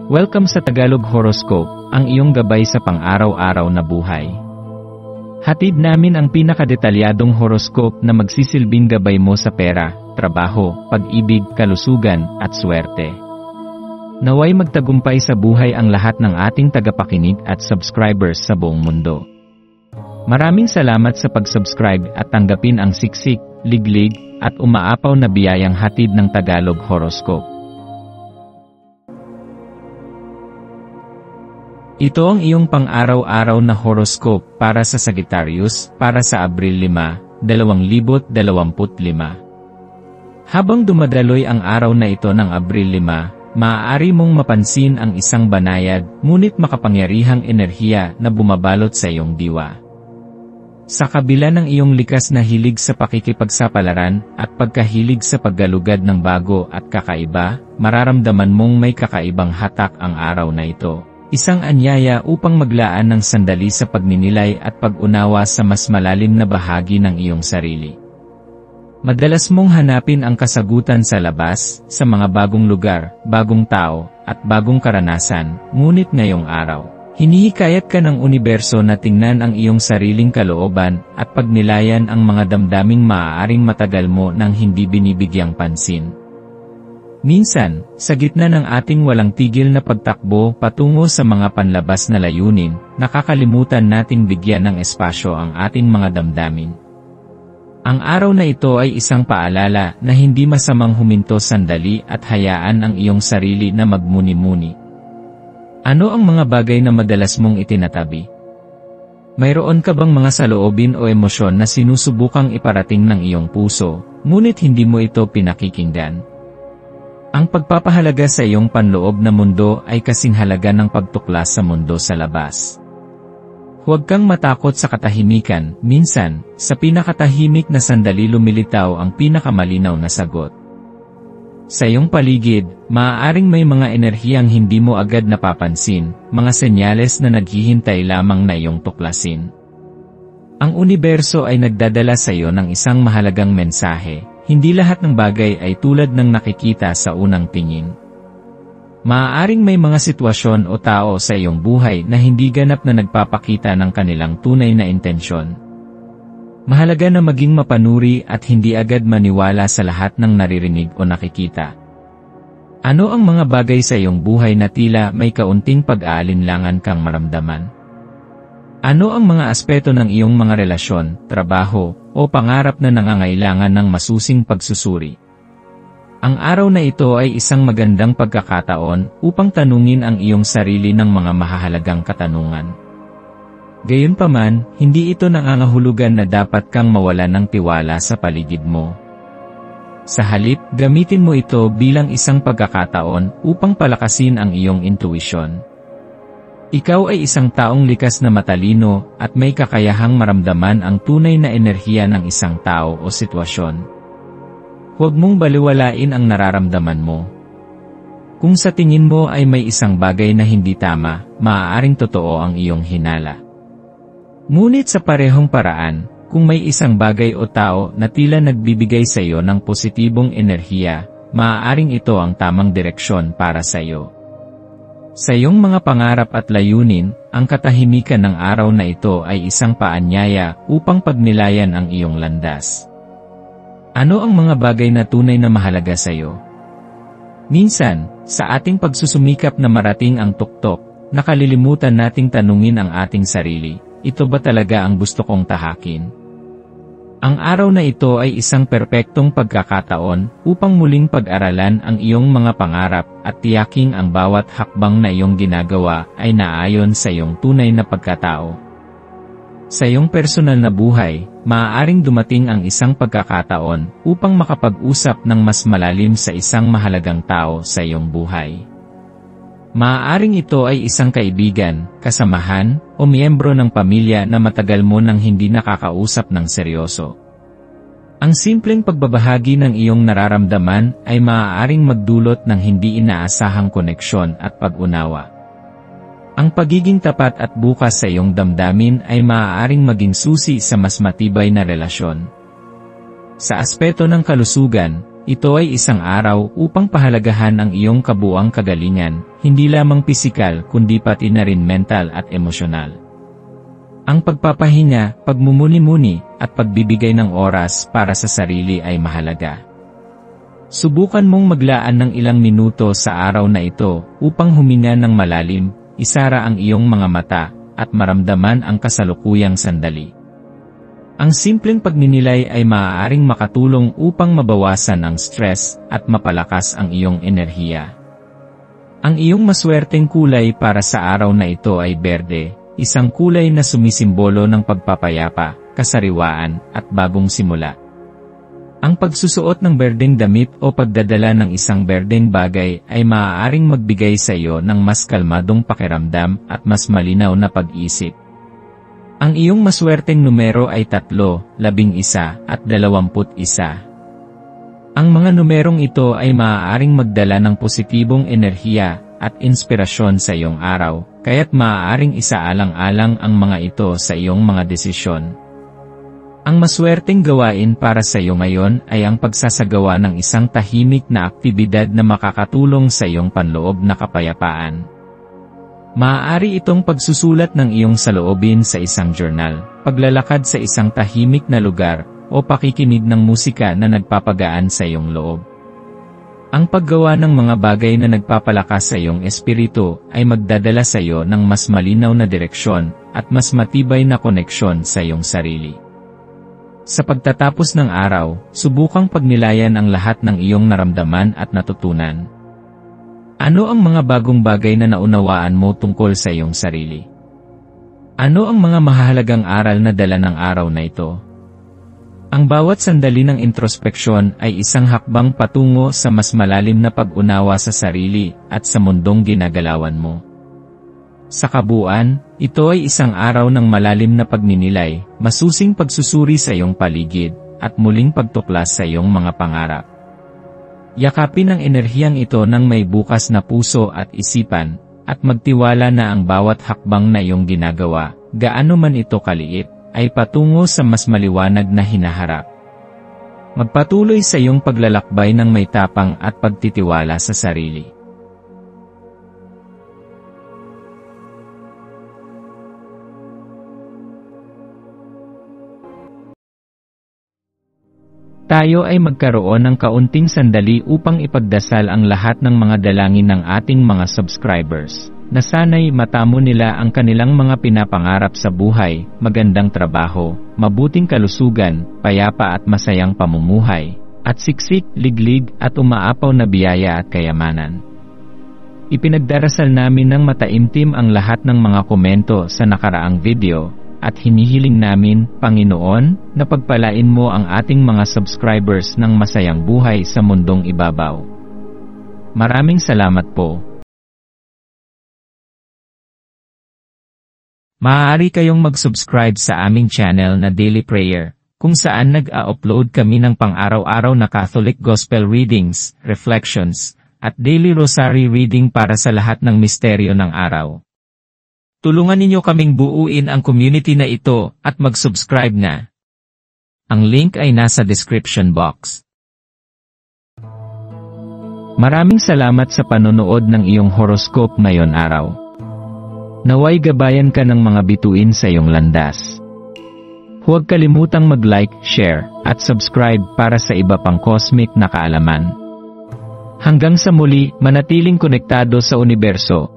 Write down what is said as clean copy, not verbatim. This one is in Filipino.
Welcome sa Tagalog Horoscope, ang iyong gabay sa pang-araw-araw na buhay. Hatid namin ang pinakadetalyadong horoscope na magsisilbing gabay mo sa pera, trabaho, pag-ibig, kalusugan, at swerte. Naway magtagumpay sa buhay ang lahat ng ating tagapakinig at subscribers sa buong mundo. Maraming salamat sa pag-subscribe at tanggapin ang siksik, liglig, at umaapaw na biyayang hatid ng Tagalog Horoscope. Ito ang iyong pang-araw-araw na horoscope para sa Sagittarius para sa Abril 5, 2025. Habang dumadaloy ang araw na ito ng Abril 5, maaari mong mapansin ang isang banayad ngunit makapangyarihang enerhiya na bumabalot sa iyong diwa. Sa kabila ng iyong likas na hilig sa pakikipagsapalaran at pagkahilig sa paggalugad ng bago at kakaiba, mararamdaman mong may kakaibang hatak ang araw na ito. Isang anyaya upang maglaan ng sandali sa pagninilay at pag-unawa sa mas malalim na bahagi ng iyong sarili. Madalas mong hanapin ang kasagutan sa labas, sa mga bagong lugar, bagong tao, at bagong karanasan, ngunit ngayong araw, hinihikayat ka ng universo na tingnan ang iyong sariling kalooban at pagnilayan ang mga damdaming maaaring matagal mo nang hindi binibigyang pansin. Minsan, sa gitna ng ating walang tigil na pagtakbo patungo sa mga panlabas na layunin, nakakalimutan nating bigyan ng espasyo ang ating mga damdamin. Ang araw na ito ay isang paalala na hindi masamang huminto sandali at hayaan ang iyong sarili na magmuni-muni. Ano ang mga bagay na madalas mong itinatabi? Mayroon ka bang mga saloobin o emosyon na sinusubukang iparating ng iyong puso, ngunit hindi mo ito pinakikinggan? Ang pagpapahalaga sa iyong panloob na mundo ay kasing halaga ng pagtuklas sa mundo sa labas. Huwag kang matakot sa katahimikan, minsan, sa pinakatahimik na sandali lumilitaw ang pinakamalinaw na sagot. Sa iyong paligid, maaaring may mga enerhiyang hindi mo agad napapansin, mga senyales na naghihintay lamang na iyong tuklasin. Ang universo ay nagdadala sa iyo ng isang mahalagang mensahe. Hindi lahat ng bagay ay tulad ng nakikita sa unang tingin. Maaaring may mga sitwasyon o tao sa iyong buhay na hindi ganap na nagpapakita ng kanilang tunay na intensyon. Mahalaga na maging mapanuri at hindi agad maniwala sa lahat ng naririnig o nakikita. Ano ang mga bagay sa iyong buhay na tila may kaunting pag-aalinlangan kang maramdaman? Ano ang mga aspeto ng iyong mga relasyon, trabaho, o pangarap na nangangailangan ng masusing pagsusuri? Ang araw na ito ay isang magandang pagkakataon upang tanungin ang iyong sarili ng mga mahahalagang katanungan. Gayunpaman, hindi ito nangangahulugan na dapat kang mawalan ng tiwala sa paligid mo. Sa halip, gamitin mo ito bilang isang pagkakataon upang palakasin ang iyong intuisyon. Ikaw ay isang taong likas na matalino at may kakayahang maramdaman ang tunay na enerhiya ng isang tao o sitwasyon. Huwag mong baliwalain ang nararamdaman mo. Kung sa tingin mo ay may isang bagay na hindi tama, maaaring totoo ang iyong hinala. Ngunit sa parehong paraan, kung may isang bagay o tao na tila nagbibigay sa iyo ng positibong enerhiya, maaaring ito ang tamang direksyon para sa iyo. Sa iyong mga pangarap at layunin, ang katahimikan ng araw na ito ay isang paanyaya upang pagnilayan ang iyong landas. Ano ang mga bagay na tunay na mahalaga sa iyo? Minsan, sa ating pagsusumikap na marating ang tuktok, nakalilimutan nating tanungin ang ating sarili, ito ba talaga ang gusto kong tahakin? Ang araw na ito ay isang perpektong pagkakataon upang muling pag-aralan ang iyong mga pangarap at tiyaking ang bawat hakbang na iyong ginagawa ay naayon sa iyong tunay na pagkatao. Sa iyong personal na buhay, maaaring dumating ang isang pagkakataon upang makapag-usap ng mas malalim sa isang mahalagang tao sa iyong buhay. Maaaring ito ay isang kaibigan, kasamahan, o miyembro ng pamilya na matagal mo nang hindi nakakausap ng seryoso. Ang simpleng pagbabahagi ng iyong nararamdaman ay maaaring magdulot ng hindi inaasahang koneksyon at pag-unawa. Ang pagiging tapat at bukas sa iyong damdamin ay maaaring maging susi sa mas matibay na relasyon. Sa aspeto ng kalusugan, ito ay isang araw upang pahalagahan ang iyong kabuuang kagalingan, hindi lamang pisikal kundi pati na rin mental at emosyonal. Ang pagpapahinga, pagmumuni-muni, at pagbibigay ng oras para sa sarili ay mahalaga. Subukan mong maglaan ng ilang minuto sa araw na ito upang huminga ng malalim, isara ang iyong mga mata, at maramdaman ang kasalukuyang sandali. Ang simpleng pagninilay ay maaaring makatulong upang mabawasan ang stress at mapalakas ang iyong enerhiya. Ang iyong maswerteng kulay para sa araw na ito ay berde, isang kulay na sumisimbolo ng pagpapayapa, kasariwaan, at bagong simula. Ang pagsusuot ng berdeng damit o pagdadala ng isang berdeng bagay ay maaaring magbigay sa iyo ng mas kalmadong pakiramdam at mas malinaw na pag-isip. Ang iyong maswerteng numero ay 3, 11, at 21. Ang mga numerong ito ay maaaring magdala ng positibong enerhiya at inspirasyon sa iyong araw, kaya't maaaring isaalang-alang ang mga ito sa iyong mga desisyon. Ang maswerteng gawain para sa iyo ngayon ay ang pagsasagawa ng isang tahimik na aktibidad na makakatulong sa iyong panloob na kapayapaan. Maaari itong pagsusulat ng iyong saloobin sa isang journal, paglalakad sa isang tahimik na lugar, o pakikinig ng musika na nagpapagaan sa iyong loob. Ang paggawa ng mga bagay na nagpapalakas sa iyong espiritu ay magdadala sa iyo ng mas malinaw na direksyon at mas matibay na koneksyon sa iyong sarili. Sa pagtatapos ng araw, subukang pagnilayan ang lahat ng iyong naramdaman at natutunan. Ano ang mga bagong bagay na naunawaan mo tungkol sa iyong sarili? Ano ang mga mahalagang aral na dala ng araw na ito? Ang bawat sandali ng introspeksyon ay isang hakbang patungo sa mas malalim na pag-unawa sa sarili at sa mundong ginagalawan mo. Sa kabuuan, ito ay isang araw ng malalim na pagninilay, masusing pagsusuri sa iyong paligid, at muling pagtuklas sa iyong mga pangarap. Yakapin ang enerhiyang ito ng may bukas na puso at isipan, at magtiwala na ang bawat hakbang na iyong ginagawa, gaano man ito kaliit, ay patungo sa mas maliwanag na hinaharap. Magpatuloy sa iyong paglalakbay ng may tapang at pagtitiwala sa sarili. Tayo ay magkaroon ng kaunting sandali upang ipagdasal ang lahat ng mga dalangin ng ating mga subscribers, na sana'y matamo nila ang kanilang mga pinapangarap sa buhay, magandang trabaho, mabuting kalusugan, payapa at masayang pamumuhay, at siksik, liglig at umaapaw na biyaya at kayamanan. Ipinagdarasal namin ng mataimtim ang lahat ng mga komento sa nakaraang video, at hinihiling namin, Panginoon, na pagpalain mo ang ating mga subscribers ng masayang buhay sa mundong ibabaw. Maraming salamat po. Maaari kayong mag-subscribe sa aming channel na Daily Prayer, kung saan nag-a-upload kami ng pang-araw-araw na Catholic Gospel Readings, Reflections, at Daily Rosary Reading para sa lahat ng misteryo ng araw. Tulungan ninyo kaming buuin ang community na ito at mag-subscribe na. Ang link ay nasa description box. Maraming salamat sa panonood ng iyong horoscope ngayon araw. Naway gabayan ka ng mga bituin sa iyong landas. Huwag kalimutang mag-like, share, at subscribe para sa iba pang cosmic na kaalaman. Hanggang sa muli, manatiling konektado sa universo,